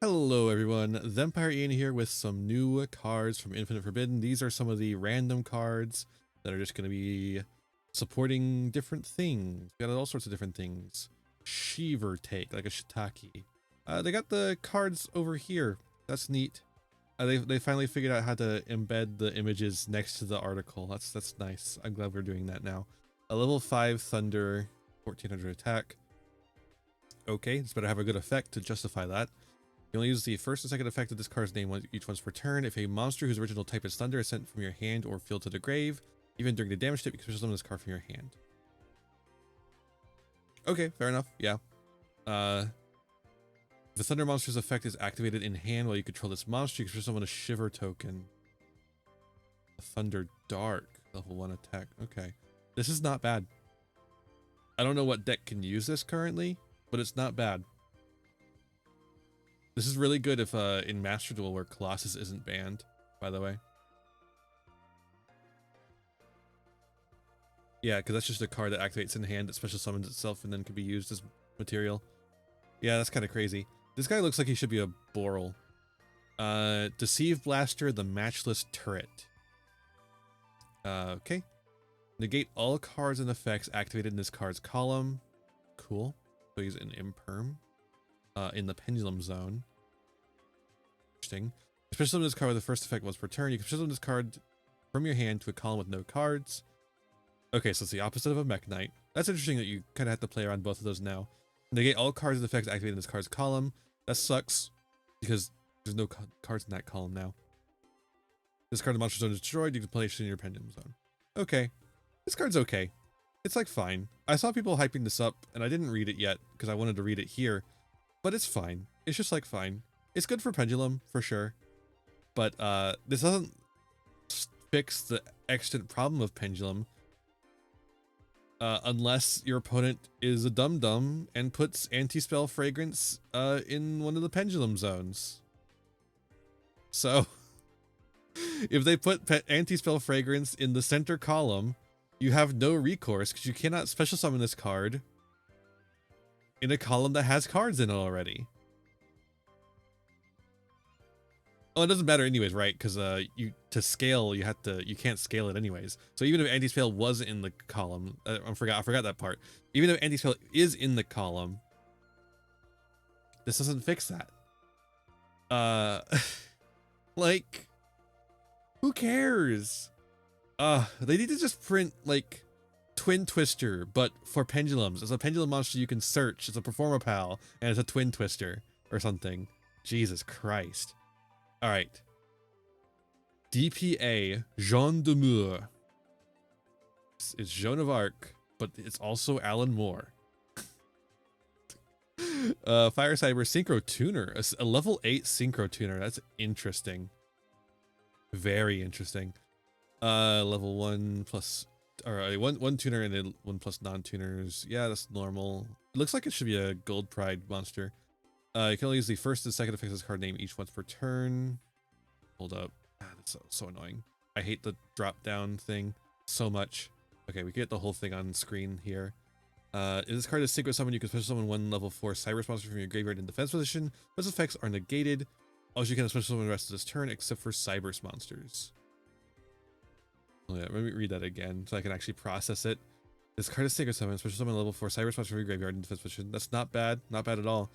Hello everyone, Thempire Ian here with some new cards from Infinite Forbidden. These are some of the random cards that are just going to be supporting different things. Got all sorts of different things. Sheaver take, like a shiitake. They got the cards over here. That's neat. They finally figured out how to embed the images next to the article. That's nice. I'm glad we're doing that now. A level 5 Thunder, 1400 attack. Okay, it's better have a good effect to justify that. You only use the first and second effect of this card's name each once per turn. If a monster whose original type is Thunder is sent from your hand or field to the grave, even during the damage step, you can special summon this card from your hand. Okay, fair enough. Yeah. If the Thunder monster's effect is activated in hand while you control this monster, you can special summon a Shiver token. A Thunder Dark, level 1 attack. Okay. This is not bad. I don't know what deck can use this currently, but it's not bad. This is really good if in Master Duel where Colossus isn't banned, by the way. Yeah, because that's just a card that activates in hand that special summons itself and then can be used as material. Yeah, that's kind of crazy. This guy looks like he should be a Boral. Deceive Blaster, the Matchless Turret. Okay. Negate all cards and effects activated in this card's column. Cool. So he's an Imperm. In the Pendulum Zone. Interesting. Special summon this card with the first effect once per turn. You can special summon this card from your hand to a column with no cards. Okay, so it's the opposite of a Mech Knight. That's interesting that you kind of have to play around both of those now. Negate all cards and effects activated in this card's column. That sucks because there's no cards in that column now. This card in the Monster Zone is destroyed. You can place it in your Pendulum Zone. Okay. This card's okay. It's like fine. I saw people hyping this up and I didn't read it yet because I wanted to read it here. But it's fine. It's just like fine. It's good for Pendulum, for sure. But this doesn't fix the extant problem of Pendulum. Unless your opponent is a dum-dum and puts Anti-Spell Fragrance in one of the Pendulum Zones. So, if they put Anti-Spell Fragrance in the center column, you have no recourse because you cannot special summon this card in a column that has cards in it already. Oh, it doesn't matter anyways, right? Because you can't scale it anyways. So even if anti-spell was in the column, I forgot that part. Even if anti-spell is in the column, this doesn't fix that. Like, who cares? They need to just print like Twin Twister, but for pendulums. As a pendulum monster you can search. It's a Performer Pal, and it's a Twin Twister or something. Jesus Christ. Alright. DPA Jeandeur. It's Joan of Arc, but it's also Alan Moore. Fire Cyber Synchro Tuner. A level 8 Synchro Tuner. That's interesting. Very interesting. Level 1 plus... Alright, one tuner and then 1 plus non-tuners. Yeah, that's normal. It looks like it should be a Gold Pride monster. You can only use the first and second effects of this card name each once per turn. Hold up. That's so annoying. I hate the drop down thing so much. Okay, we get the whole thing on screen here. If this card is synchro summon, you can special summon one level 4 Cyrus monster from your graveyard in defense position. Those effects are negated. Also, you can special summon the rest of this turn except for Cybers monsters. Oh, yeah, let me read that again so I can actually process it. This card is synchro summon, special summon level 4 Cybers monster from your graveyard in defense position. That's not bad. Not bad at all.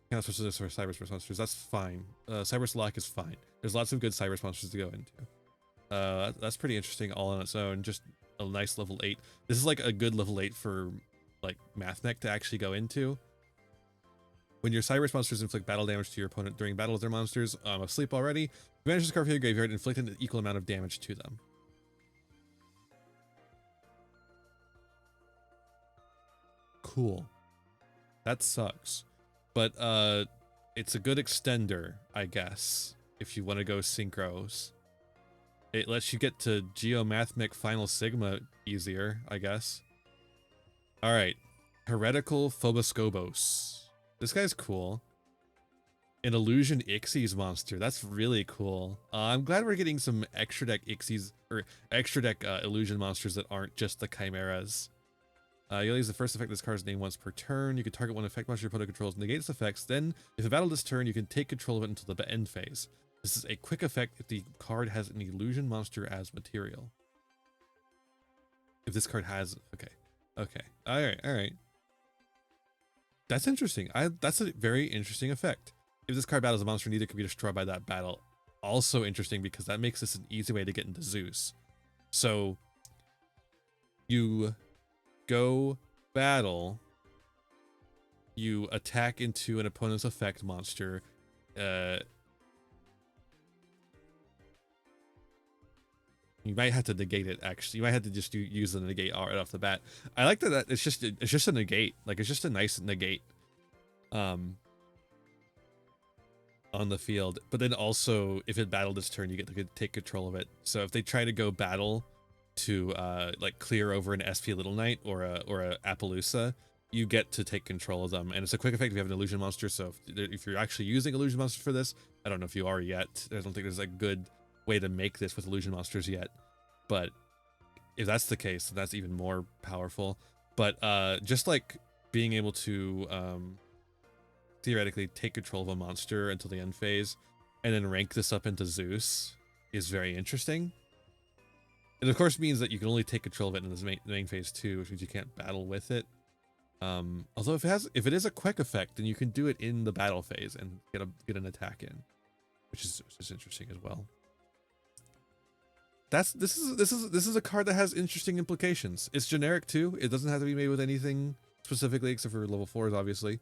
Can't switch this for Cybers monsters. That's fine. Cybers Lock is fine. There's lots of good Cybers monsters to go into. That's pretty interesting all on its own. Just a nice level 8. This is like a good level 8 for like Math Mech to actually go into. When your Cybers monsters inflict battle damage to your opponent during battle with their monsters asleep already, you manage this card from your graveyard and inflict an equal amount of damage to them. Cool. That sucks. But it's a good extender, I guess, if you want to go synchros. It lets you get to Geomathmic Final Sigma easier, I guess. Alright. Heretical Phobos. This guy's cool. An Illusion Ixies monster. That's really cool. I'm glad we're getting some extra deck Ixies, or extra deck Illusion monsters that aren't just the Chimeras. You'll use the first effect of this card's name once per turn. You can target one effect monster your opponent controls, negate its effects. Then, if it battled this turn, you can take control of it until the end phase. This is a quick effect if the card has an illusion monster as material. If this card has... Okay. Alright. That's interesting. That's a very interesting effect. If this card battles a monster, neither can be destroyed by that battle. Also interesting because that makes this an easy way to get into Zeus. So, you go battle, you attack into an opponent's effect monster, you might have to negate it, actually. You might have to just use the negate right off the bat. I like that it's just a negate. Like, it's just a nice negate on the field. But then also, if it battled this turn, you get to take control of it. So if they try to go battle to like clear over an SP Little Knight or a Appaloosa, you get to take control of them. And it's a quick effect if you have an illusion monster. So if you're actually using illusion monsters for this, I don't know if you are yet. I don't think there's a good way to make this with illusion monsters yet, but if that's the case, that's even more powerful. But just like being able to theoretically take control of a monster until the end phase and then rank this up into Zeus is very interesting. It of course means that you can only take control of it in this main phase too, which means you can't battle with it. Although if it is a quick effect, then you can do it in the battle phase and get an attack in, which is interesting as well. This is a card that has interesting implications. It's generic too. It doesn't have to be made with anything specifically except for level 4s, obviously.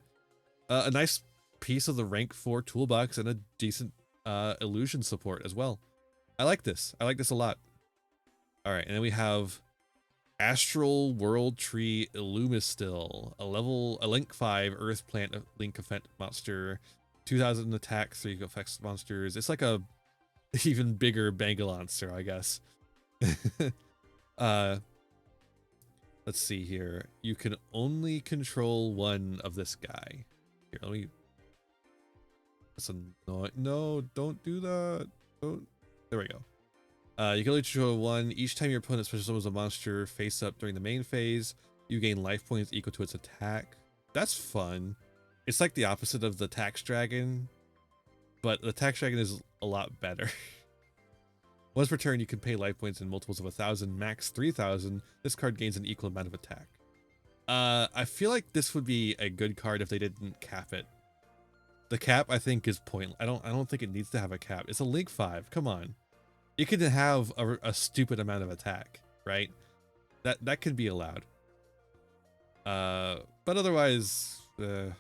A nice piece of the rank 4 toolbox and a decent illusion support as well. I like this. I like this a lot. All right, and then we have Astral World Tree Illumistil, a link 5 Earth Plant Link effect monster, 2000 attack, 3 effects monsters. It's like a even bigger Bangalonster, I guess. Let's see here. You can only control one of this guy. Here, let me... That's annoying. No, don't do that. Don't... There we go. You can only control one. Each time your opponent special summons a monster face up during the main phase, you gain life points equal to its attack. That's fun. It's like the opposite of the Tax Dragon, but the Tax Dragon is a lot better. Once per turn, you can pay life points in multiples of 1,000, max 3,000. This card gains an equal amount of attack. I feel like this would be a good card if they didn't cap it. The cap, I think, is pointless. I don't think it needs to have a cap. It's a Link 5. Come on. It could have a stupid amount of attack, right? That could be allowed. But otherwise, this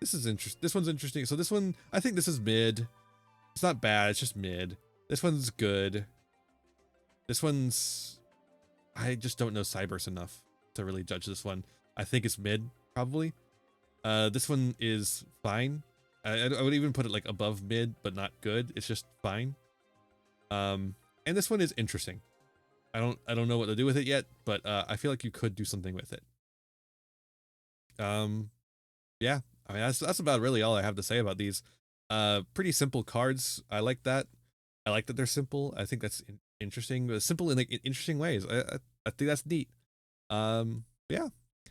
is interesting. This one's interesting. So this one, I think this is mid. It's not bad. It's just mid. This one's good. This one's... I just don't know Cyberse enough to really judge this one. I think it's mid, probably. This one is fine. I would even put it like above mid, but not good. It's just fine. And this one is interesting. I don't know what to do with it yet, but I feel like you could do something with it. Yeah. I mean, that's about really all I have to say about these. Pretty simple cards. I like that. I like that they're simple. I think that's interesting. Simple in like interesting ways. I think that's neat. Yeah.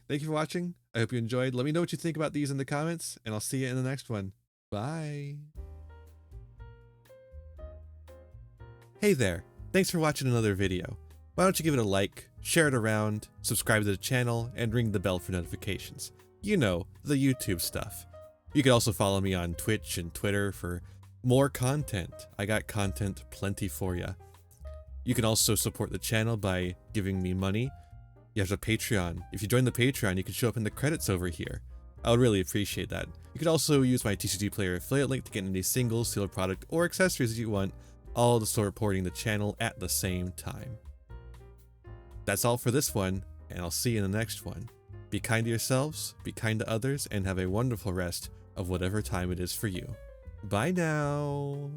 Thank you for watching. I hope you enjoyed. Let me know what you think about these in the comments, and I'll see you in the next one. Bye. Hey there. Thanks for watching another video. Why don't you give it a like, share it around, subscribe to the channel, and ring the bell for notifications. You know, the YouTube stuff. You can also follow me on Twitch and Twitter for more content. I got content plenty for you. You can also support the channel by giving me money. You have a Patreon. If you join the Patreon, you can show up in the credits over here. I would really appreciate that. You could also use my TCG Player affiliate link to get any single, sealed product, or accessories that you want, all to supporting the channel at the same time. That's all for this one, and I'll see you in the next one. Be kind to yourselves, be kind to others, and have a wonderful rest of whatever time it is for you. Bye now!